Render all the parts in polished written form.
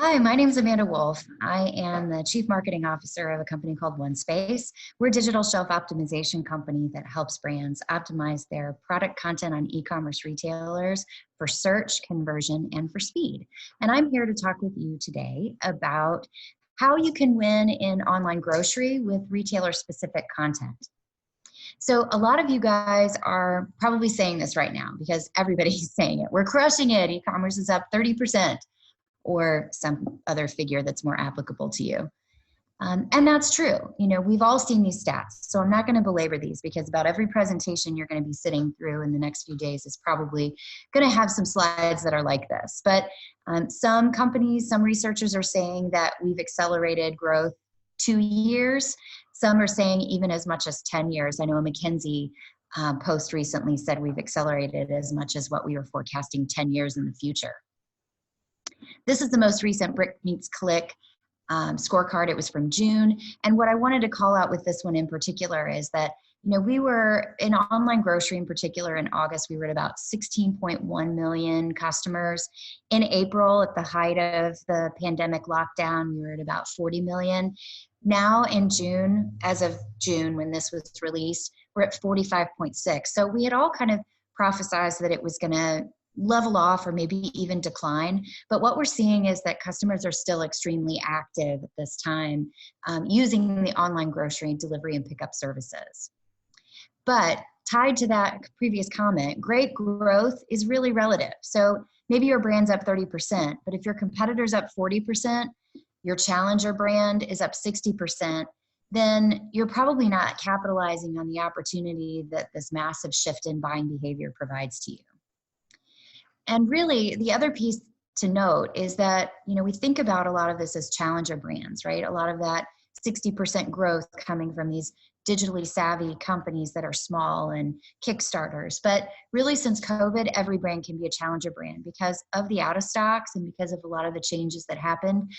Hi, my name is Amanda Wolf. I am the Chief Marketing Officer of a company called OneSpace. We're a digital shelf optimization company that helps brands optimize their product content on e-commerce retailers for search, conversion, and for speed. And I'm here to talk with you today about how you can win in online grocery with retailer-specific content. So a lot of you guys are probably saying this right now because everybody's saying it. We're crushing it. E-commerce is up 30%. Or some other figure that's more applicable to you. And that's true. You know, we've all seen these stats, so I'm not going to belabor these because about every presentation you're going to be sitting through in the next few days is probably going to have some slides that are like this. But some companies, some researchers are saying that we've accelerated growth 2 years. Some are saying even as much as 10 years. I know a McKinsey post recently said we've accelerated as much as what we were forecasting 10 years in the future. This is the most recent Brick Meets Click scorecard. It was from June. And what I wanted to call out with this one in particular is that, you know, we were in online grocery in particular in August, we were at about 16.1 million customers. In April, at the height of the pandemic lockdown, we were at about 40 million. Now in June, as of June, when this was released, we're at 45.6. So we had all kind of prophesized that it was going to level off or maybe even decline. But what we're seeing is that customers are still extremely active at this time using the online grocery delivery and pickup services. But tied to that previous comment, great growth is really relative. So maybe your brand's up 30%, but if your competitor's up 40%, your challenger brand is up 60%, then you're probably not capitalizing on the opportunity that this massive shift in buying behavior provides to you. And really, the other piece to note is that, you know, we think about a lot of this as challenger brands, right? A lot of that 60% growth coming from these digitally savvy companies that are small and Kickstarters. But really, since COVID, every brand can be a challenger brand because of the out of stocks and because of a lot of the changes that happened.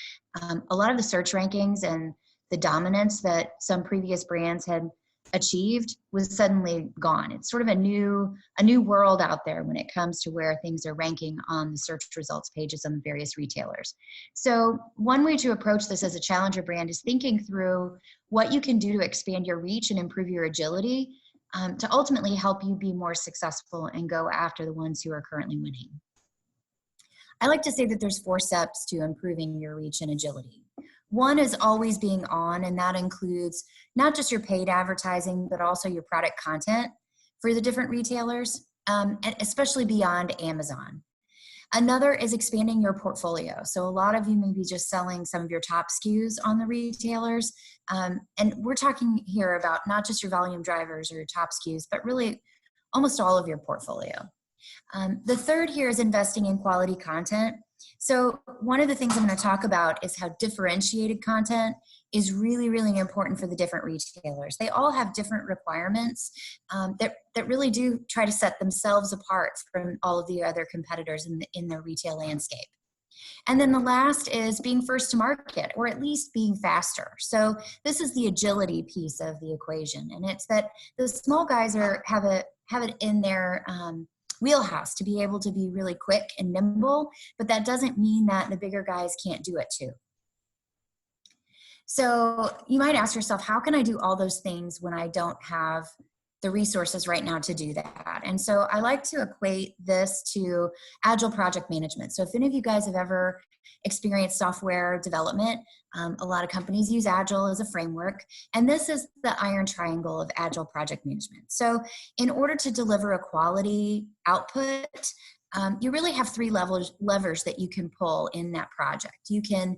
A lot of the search rankings and the dominance that some previous brands had achieved was suddenly gone. It's sort of a new world out there when it comes to where things are ranking on the search results pages on the various retailers. So one way to approach this as a challenger brand is thinking through what you can do to expand your reach and improve your agility to ultimately help you be more successful and go after the ones who are currently winning. I like to say that there's 4 steps to improving your reach and agility. One is always being on, and that includes not just your paid advertising, but also your product content for the different retailers, and especially beyond Amazon. Another is expanding your portfolio. So a lot of you may be just selling some of your top SKUs on the retailers. And we're talking here about not just your volume drivers or your top SKUs, but really almost all of your portfolio. The third here is investing in quality content. So one of the things I'm going to talk about is how differentiated content is really, really important for the different retailers. They all have different requirements that really do try to set themselves apart from all of the other competitors in their retail landscape. And then the last is being first to market, or at least being faster. So this is the agility piece of the equation. And it's that the small guys have it in their wheelhouse to be able to be really quick and nimble, but that doesn't mean that the bigger guys can't do it too. So you might ask yourself, how can I do all those things when I don't have the resources right now to do that? And so I like to equate this to agile project management. So if any of you guys have ever experienced software development, a lot of companies use agile as a framework, and this is the iron triangle of agile project management. So in order to deliver a quality output, you really have 3 levers that you can pull in that project. You can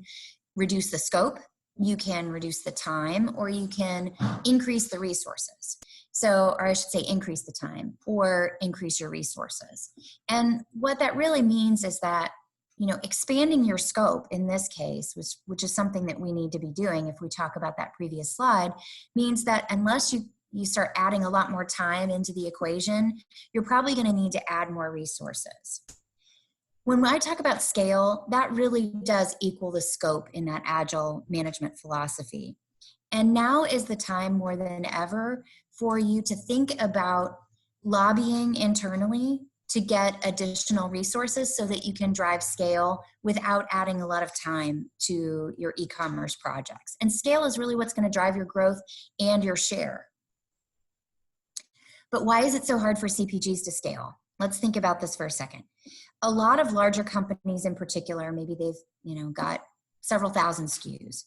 reduce the scope, you can reduce the time, or you can increase the resources. So, or I should say increase the time or increase your resources. And what that really means is that, you know, expanding your scope in this case, which is something that we need to be doing if we talk about that previous slide, means that unless you start adding a lot more time into the equation, you're probably going to need to add more resources. When I talk about scale, that really does equal the scope in that agile management philosophy. And now is the time more than ever for you to think about lobbying internally to get additional resources so that you can drive scale without adding a lot of time to your e-commerce projects. And scale is really what's going to drive your growth and your share. But why is it so hard for CPGs to scale? Let's think about this for a second. A lot of larger companies in particular, maybe they've got several thousand SKUs.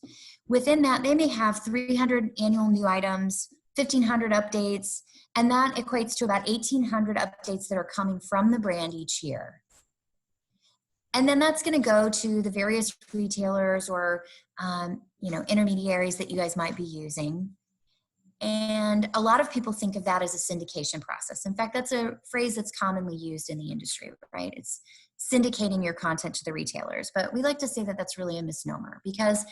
Within that, they may have 300 annual new items, 1,500 updates, and that equates to about 1,800 updates that are coming from the brand each year. And then that's going to go to the various retailers or intermediaries that you guys might be using. And a lot of people think of that as a syndication process. In fact, that's a phrase that's commonly used in the industry, right? It's syndicating your content to the retailers. But we like to say that that's really a misnomer, because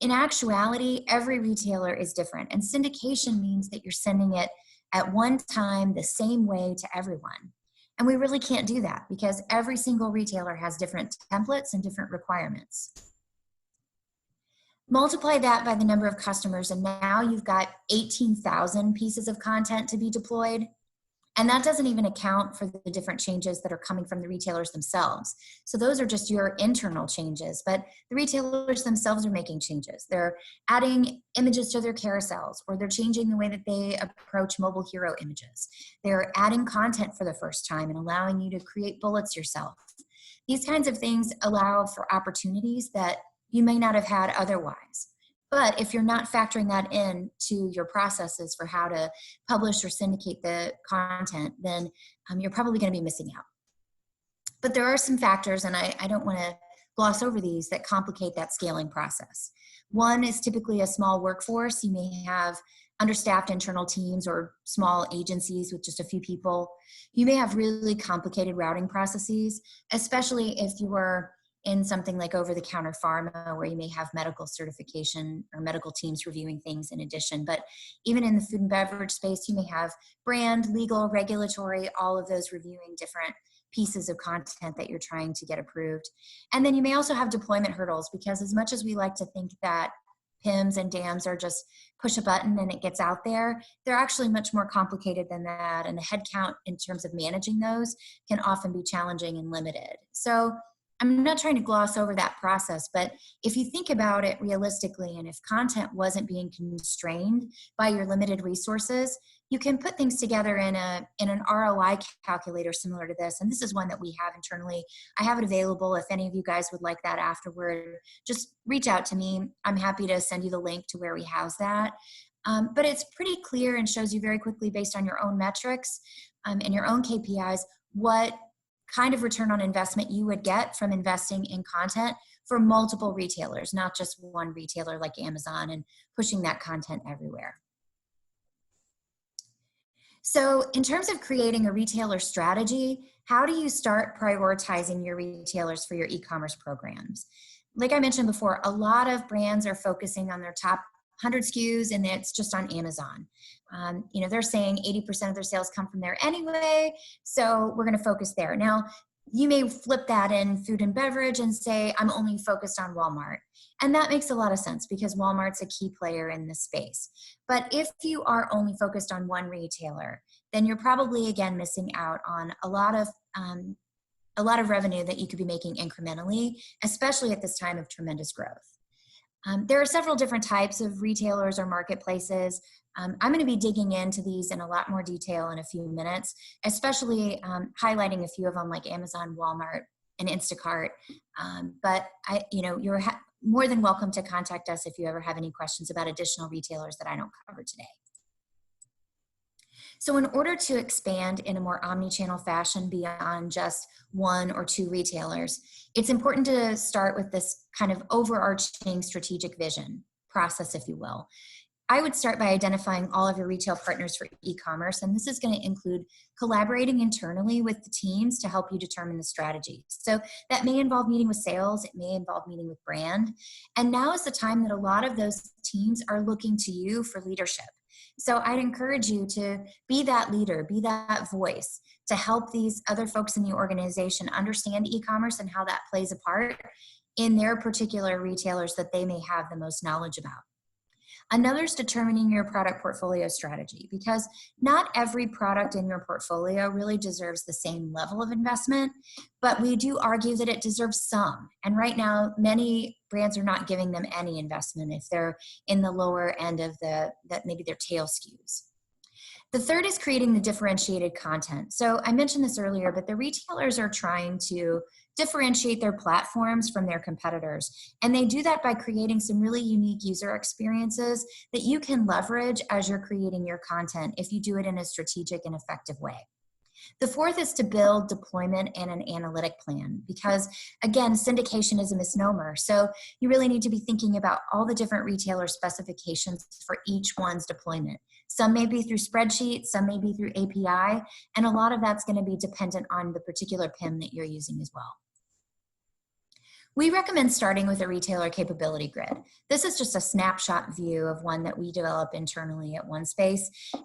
in actuality, every retailer is different. And syndication means that you're sending it at one time the same way to everyone. And we really can't do that because every single retailer has different templates and different requirements. Multiply that by the number of customers, and now you've got 18,000 pieces of content to be deployed. And that doesn't even account for the different changes that are coming from the retailers themselves. So those are just your internal changes, but the retailers themselves are making changes. They're adding images to their carousels, or they're changing the way that they approach mobile hero images. They're adding content for the first time and allowing you to create bullets yourself. These kinds of things allow for opportunities that you may not have had otherwise. But if you're not factoring that in to your processes for how to publish or syndicate the content, then you're probably going to be missing out. But there are some factors, and I don't want to gloss over these, that complicate that scaling process. One is typically a small workforce. You may have understaffed internal teams or small agencies with just a few people. You may have really complicated routing processes, especially if you were in something like over-the-counter pharma, where you may have medical certification or medical teams reviewing things in addition. But even in the food and beverage space, you may have brand, legal, regulatory, all of those reviewing different pieces of content that you're trying to get approved. And then you may also have deployment hurdles, because as much as we like to think that PIMs and DAMs are just push a button and it gets out there, they're actually much more complicated than that. And the headcount in terms of managing those can often be challenging and limited. So I'm not trying to gloss over that process, but if you think about it realistically, and if content wasn't being constrained by your limited resources, you can put things together in an ROI calculator similar to this. And this is one that we have internally. I have it available. If any of you guys would like that afterward, just reach out to me. I'm happy to send you the link to where we house that. But it's pretty clear and shows you very quickly, based on your own metrics and your own KPIs, what kind of return on investment you would get from investing in content for multiple retailers, not just one retailer like Amazon, and pushing that content everywhere. So in terms of creating a retailer strategy, how do you start prioritizing your retailers for your e-commerce programs? Like I mentioned before, a lot of brands are focusing on their top 100 SKUs, and it's just on Amazon. They're saying 80% of their sales come from there anyway, so we're going to focus there. Now, you may flip that in food and beverage and say, I'm only focused on Walmart. And that makes a lot of sense, because Walmart's a key player in this space. But if you are only focused on one retailer, then you're probably, again, missing out on a lot of revenue that you could be making incrementally, especially at this time of tremendous growth. There are several different types of retailers or marketplaces. I'm going to be digging into these in a lot more detail in a few minutes, especially highlighting a few of them like Amazon, Walmart, and Instacart. But you're more than welcome to contact us if you ever have any questions about additional retailers that I don't cover today. So in order to expand in a more omni-channel fashion beyond just one or two retailers, it's important to start with this kind of overarching strategic vision process, if you will. I would start by identifying all of your retail partners for e-commerce, and this is going to include collaborating internally with the teams to help you determine the strategy. So that may involve meeting with sales, it may involve meeting with brand, and now is the time that a lot of those teams are looking to you for leadership. So I'd encourage you to be that leader, be that voice, to help these other folks in the organization understand e-commerce and how that plays a part in their particular retailers that they may have the most knowledge about. Another is determining your product portfolio strategy, because not every product in your portfolio really deserves the same level of investment, but we do argue that it deserves some. And right now, many brands are not giving them any investment if they're in the lower end of maybe their tail SKUs. The third is creating the differentiated content. So I mentioned this earlier, but the retailers are trying to differentiate their platforms from their competitors. And they do that by creating some really unique user experiences that you can leverage as you're creating your content if you do it in a strategic and effective way. The fourth is to build deployment and an analytic plan, because again, syndication is a misnomer. So you really need to be thinking about all the different retailer specifications for each one's deployment. Some may be through spreadsheets, some may be through API, and a lot of that's going to be dependent on the particular PIM that you're using as well. We recommend starting with a retailer capability grid. This is just a snapshot view of one that we develop internally at OneSpace,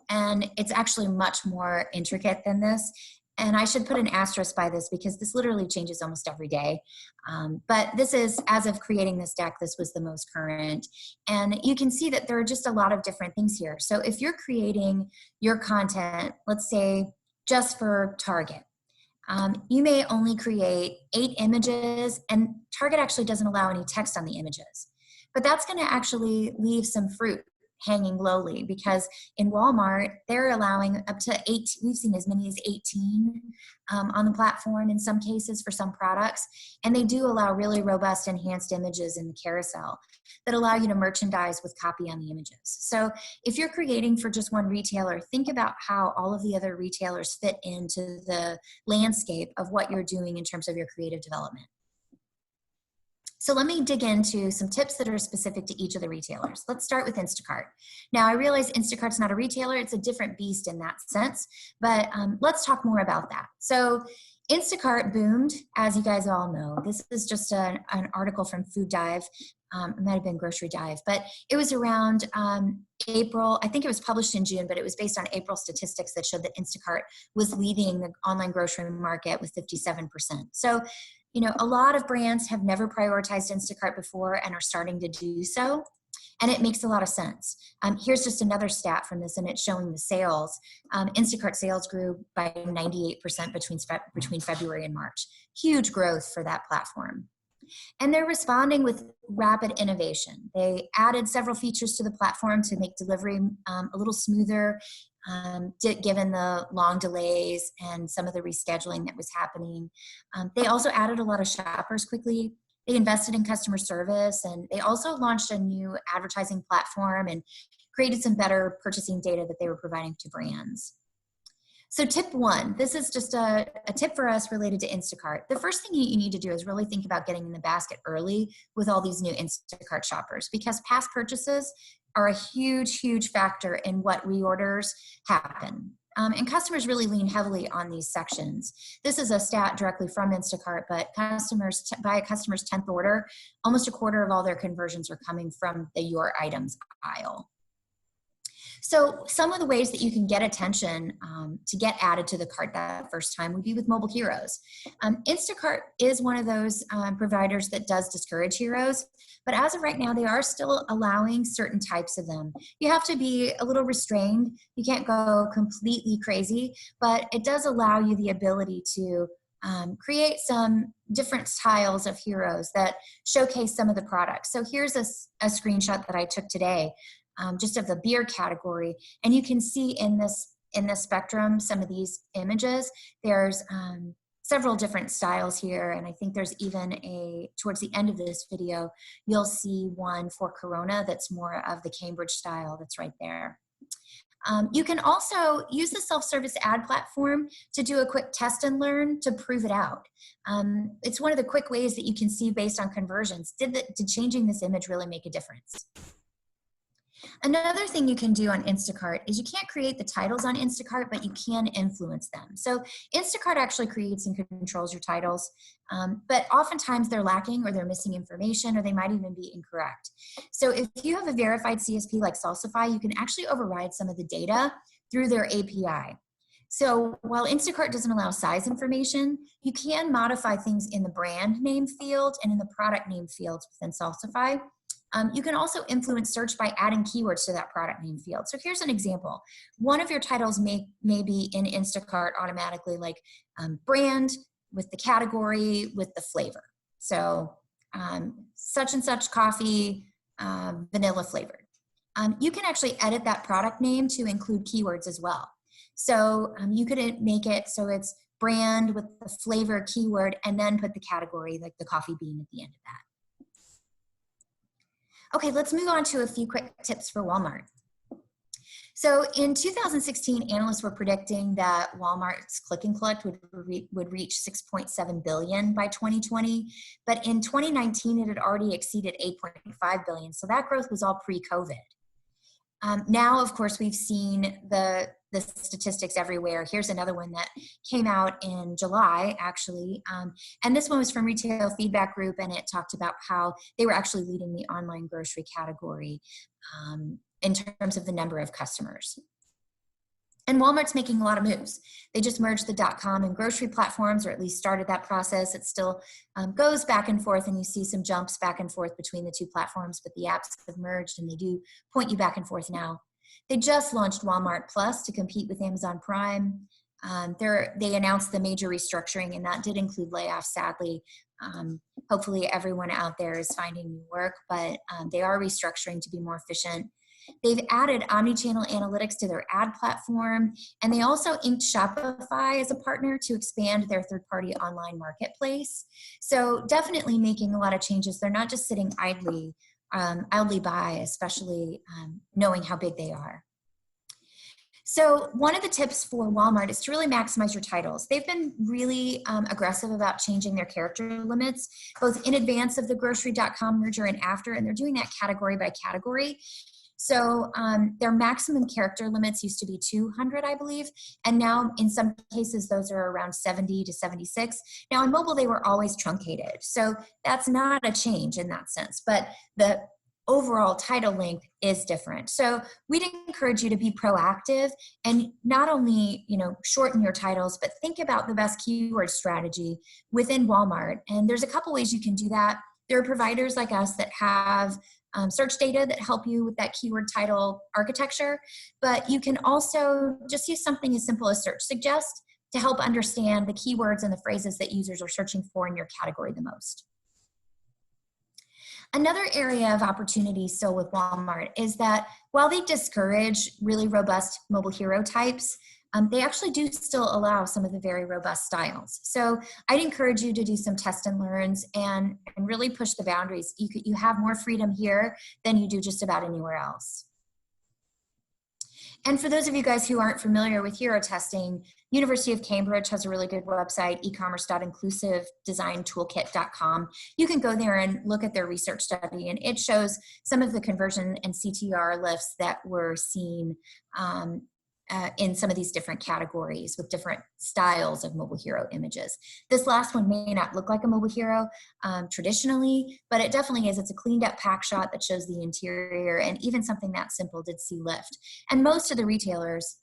and it's actually much more intricate than this. And I should put an asterisk by this because this literally changes almost every day. But this is, as of creating this deck, this was the most current. And you can see that there are just a lot of different things here. So if you're creating your content, let's say just for Target, you may only create 8 images, and Target actually doesn't allow any text on the images. But that's going to actually leave some fruit hanging lowly, because in Walmart, they're allowing up to 8, we've seen as many as 18 on the platform in some cases for some products. And they do allow really robust enhanced images in the carousel that allow you to merchandise with copy on the images. So if you're creating for just one retailer, think about how all of the other retailers fit into the landscape of what you're doing in terms of your creative development. So let me dig into some tips that are specific to each of the retailers. Let's start with Instacart. Now, I realize Instacart's not a retailer. It's a different beast in that sense, but let's talk more about that. So Instacart boomed, as you guys all know. This is just an article from Food Dive. It might have been Grocery Dive, but it was around April. I think it was published in June, but it was based on April statistics that showed that Instacart was leading the online grocery market with 57%. So, you know, a lot of brands have never prioritized Instacart before and are starting to do so, and it makes a lot of sense. Here's just another stat from this, and it's showing the sales. Instacart sales grew by 98% between February and March. Huge growth for that platform. And they're responding with rapid innovation. They added several features to the platform to make delivery a little smoother, given the long delays and some of the rescheduling that was happening. They also added a lot of shoppers quickly. They invested in customer service, and they also launched a new advertising platform and created some better purchasing data that they were providing to brands. So tip 1, this is just a tip for us related to Instacart. The first thing you need to do is really think about getting in the basket early with all these new Instacart shoppers, because past purchases are a huge, huge factor in what reorders happen. And customers really lean heavily on these sections. This is a stat directly from Instacart, but customers, by a customer's 10th order, almost a quarter of all their conversions are coming from the Your Items aisle. So some of the ways that you can get attention to get added to the cart that first time would be with mobile heroes. Instacart is one of those providers that does discourage heroes, but as of right now, they are still allowing certain types of them. You have to be a little restrained. You can't go completely crazy, but it does allow you the ability to create some different styles of heroes that showcase some of the products. So here's a screenshot that I took today. Just of the beer category, and you can see in this spectrum some of these images. There's several different styles here, and I think there's even towards the end of this video, you'll see one for Corona that's more of the Cambridge style that's right there. You can also use the self-service ad platform to do a quick test and learn to prove it out. It's one of the quick ways that you can see based on conversions. Did changing this image really make a difference? Another thing you can do on Instacart is you can't create the titles on Instacart, but you can influence them. So Instacart actually creates and controls your titles, but oftentimes they're lacking or they're missing information, or they might even be incorrect. So if you have a verified CSP like Salsify, you can actually override some of the data through their API. So while Instacart doesn't allow size information, you can modify things in the brand name field and in the product name fields within Salsify. You can also influence search by adding keywords to that product name field. So here's an example. One of your titles may be in Instacart automatically, like brand with the category with the flavor. So such and such coffee, vanilla flavored. You can actually edit that product name to include keywords as well. So you could make it so it's brand with the flavor keyword and then put the category, like the coffee bean, at the end of that. Okay, let's move on to a few quick tips for Walmart. So in 2016, analysts were predicting that Walmart's click and collect would reach 6.7 billion by 2020, but in 2019 it had already exceeded 8.5 billion. So that growth was all pre-COVID. Now, of course, we've seen the statistics everywhere. Here's another one that came out in July, actually. And this one was from Retail Feedback Group, and it talked about how they were actually leading the online grocery category in terms of the number of customers. And Walmart's making a lot of moves. They just merged the .com and grocery platforms, or at least started that process. It still goes back and forth, and you see some jumps back and forth between the two platforms, but the apps have merged and they do point you back and forth now. They just launched Walmart Plus to compete with Amazon Prime. They announced the major restructuring, and that did include layoffs, sadly. Hopefully everyone out there is finding new work, but they are restructuring to be more efficient. They've added omnichannel analytics to their ad platform, and they also inked Shopify as a partner to expand their third-party online marketplace. So definitely making a lot of changes. They're not just sitting idly by, especially knowing how big they are. So one of the tips for Walmart is to really maximize your titles. They've been really aggressive about changing their character limits, both in advance of the grocery.com merger and after, and they're doing that category by category. So their maximum character limits used to be 200, I believe, and now in some cases those are around 70 to 76. Now on mobile they were always truncated, so that's not a change in that sense, but the overall title length is different. So we'd encourage you to be proactive and not only, shorten your titles, but think about the best keyword strategy within Walmart. And there's a couple ways you can do that. There are providers like us that have search data that help you with that keyword title architecture, but you can also just use something as simple as Search Suggest to help understand the keywords and the phrases that users are searching for in your category the most. Another area of opportunity still with Walmart is that while they discourage really robust mobile hero types, they actually do still allow some of the very robust styles. So I'd encourage you to do some test and learns and really push the boundaries. You have more freedom here than you do just about anywhere else. And for those of you guys who aren't familiar with hero testing, University of Cambridge has a really good website, ecommerce.inclusivedesigntoolkit.com. You can go there and look at their research study, and it shows some of the conversion and CTR lifts that were seen in some of these different categories with different styles of mobile hero images. This last one may not look like a mobile hero traditionally, but it definitely is. It's a cleaned up pack shot that shows the interior, and even something that simple did see lift. And most of the retailers,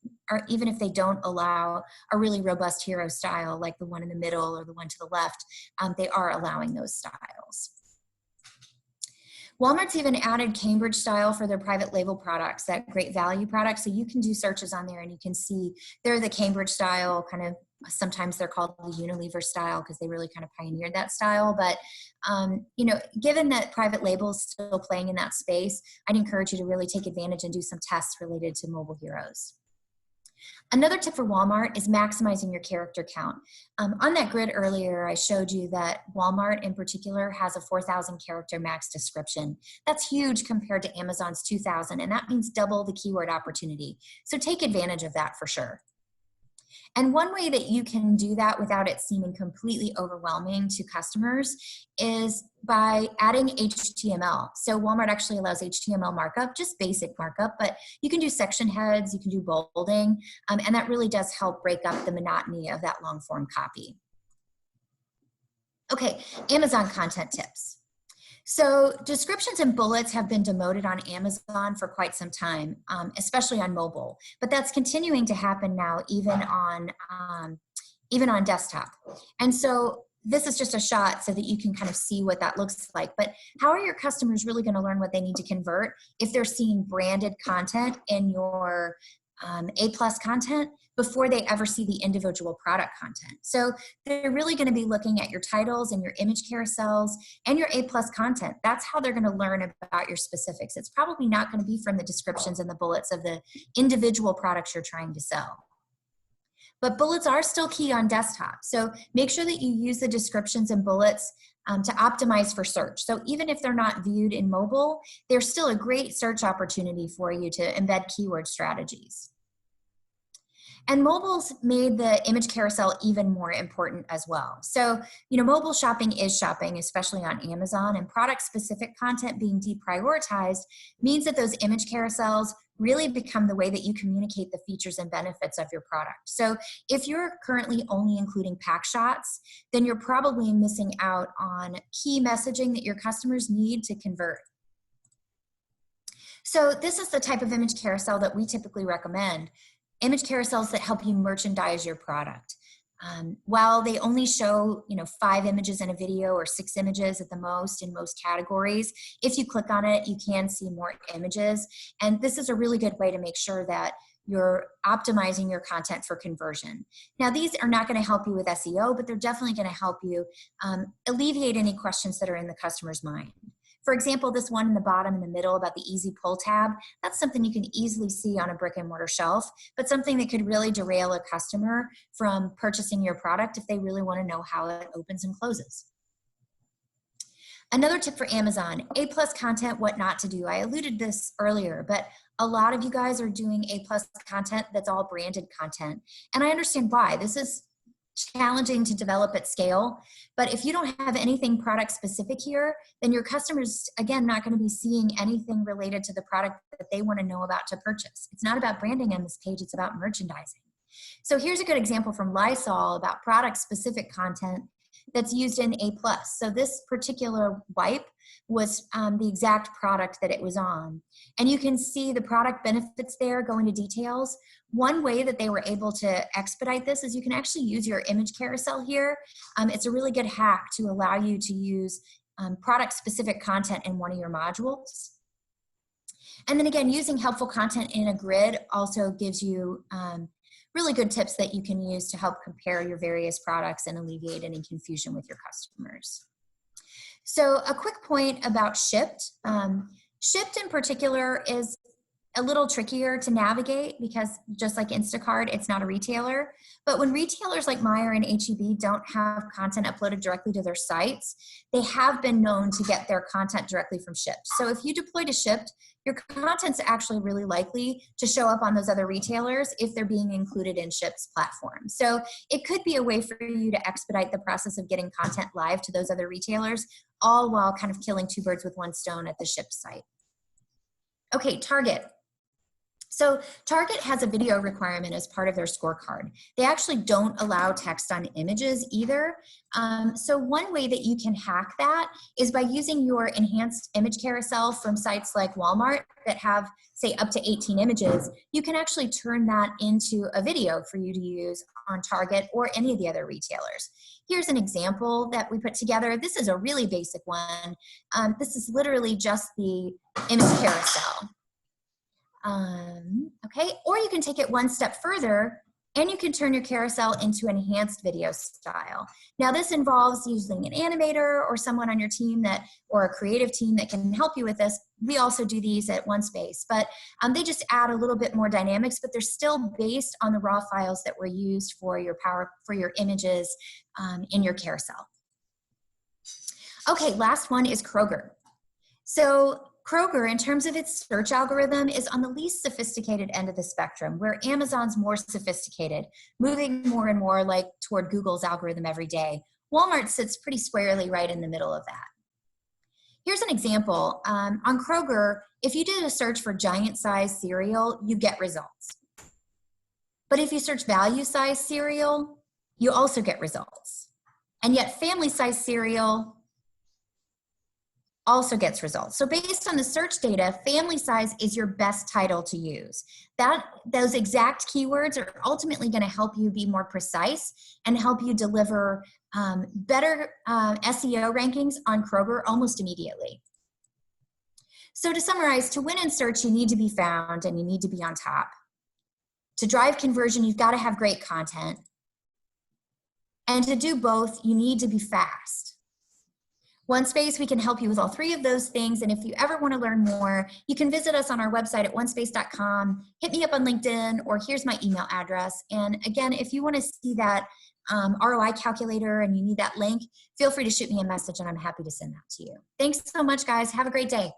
even if they don't allow a really robust hero style like the one in the middle or the one to the left, they are allowing those styles. Walmart's even added Cambridge style for their private label products, that great value product. So you can do searches on there and you can see they're the Cambridge style, kind of, sometimes they're called the Unilever style because they really kind of pioneered that style. But, given that private label is still playing in that space, I'd encourage you to really take advantage and do some tests related to mobile heroes. Another tip for Walmart is maximizing your character count. On that grid earlier, I showed you that Walmart in particular has a 4,000 character max description. That's huge compared to Amazon's 2,000, and that means double the keyword opportunity. So take advantage of that for sure. And one way that you can do that without it seeming completely overwhelming to customers is by adding HTML. So Walmart actually allows HTML markup, just basic markup, but you can do section heads, you can do bolding, and that really does help break up the monotony of that long form copy. Okay, Amazon content tips. So descriptions and bullets have been demoted on Amazon for quite some time, especially on mobile, but that's continuing to happen now even on desktop. And so this is just a shot so that you can kind of see what that looks like. But how are your customers really going to learn what they need to convert if they're seeing branded content in your A+ content before they ever see the individual product content? So they're really going to be looking at your titles and your image carousels and your A+ content. That's how they're going to learn about your specifics. It's probably not going to be from the descriptions and the bullets of the individual products you're trying to sell. But bullets are still key on desktop. So make sure that you use the descriptions and bullets to optimize for search. So even if they're not viewed in mobile, they're still a great search opportunity for you to embed keyword strategies. And mobile's made the image carousel even more important as well. So, mobile shopping is shopping, especially on Amazon, and product-specific content being deprioritized means that those image carousels really become the way that you communicate the features and benefits of your product. So if you're currently only including pack shots, then you're probably missing out on key messaging that your customers need to convert. So this is the type of image carousel that we typically recommend. Image carousels that help you merchandise your product. While they only show 5 images in a video or 6 images at the most in most categories, if you click on it, you can see more images. And this is a really good way to make sure that you're optimizing your content for conversion. Now, these are not going to help you with SEO, but they're definitely going to help you alleviate any questions that are in the customer's mind. For example, this one in the bottom in the middle about the easy pull tab, that's something you can easily see on a brick and mortar shelf, but something that could really derail a customer from purchasing your product if they really want to know how it opens and closes. Another tip for Amazon, A+ content, what not to do. I alluded this earlier, but a lot of you guys are doing A+ content that's all branded content. And I understand why. This is challenging to develop at scale, but if you don't have anything product specific here, then your customers, again, not going to be seeing anything related to the product that they want to know about to purchase. It's not about branding on this page, it's about merchandising. So here's a good example from Lysol about product specific content that's used in A+. So this particular wipe was the exact product that it was on. And you can see the product benefits there, go into details. One way that they were able to expedite this is you can actually use your image carousel here. It's a really good hack to allow you to use product-specific content in one of your modules. And then again, using helpful content in a grid also gives you really good tips that you can use to help compare your various products and alleviate any confusion with your customers. So a quick point about Shipped. Shipped in particular is a little trickier to navigate because just like Instacart, it's not a retailer. But when retailers like Meijer and H-E-B don't have content uploaded directly to their sites, they have been known to get their content directly from Shipped. So if you deploy to Shipped, your content's actually really likely to show up on those other retailers if they're being included in Shipped's platform. So it could be a way for you to expedite the process of getting content live to those other retailers, all while kind of killing 2 birds with 1 stone at the Shipped site. Okay, Target. So Target has a video requirement as part of their scorecard. They actually don't allow text on images either. So one way that you can hack that is by using your enhanced image carousel from sites like Walmart that have, say, up to 18 images. You can actually turn that into a video for you to use on Target or any of the other retailers. Here's an example that we put together. This is a really basic one. This is literally just the image carousel. Okay, or you can take it one step further and you can turn your carousel into enhanced video style. Now this involves using an animator or someone on your team or a creative team that can help you with this. We also do these at OneSpace, but they just add a little bit more dynamics, but they're still based on the raw files that were used for your images in your carousel. Okay, last one is Kroger. So Kroger, in terms of its search algorithm, is on the least sophisticated end of the spectrum, where Amazon's more sophisticated, moving more and more like toward Google's algorithm every day. Walmart sits pretty squarely right in the middle of that. Here's an example. On Kroger, if you did a search for giant-sized cereal, you get results. But if you search value-sized cereal, you also get results. And yet family-sized cereal also gets results. So based on the search data, family size is your best title to use. Those exact keywords are ultimately going to help you be more precise and help you deliver better SEO rankings on Kroger almost immediately. So to summarize, to win in search, you need to be found and you need to be on top. To drive conversion, you've got to have great content. And to do both, you need to be fast. OneSpace, we can help you with all three of those things. And if you ever want to learn more, you can visit us on our website at onespace.com, hit me up on LinkedIn, or here's my email address. And again, if you want to see that ROI calculator and you need that link, feel free to shoot me a message and I'm happy to send that to you. Thanks so much, guys. Have a great day.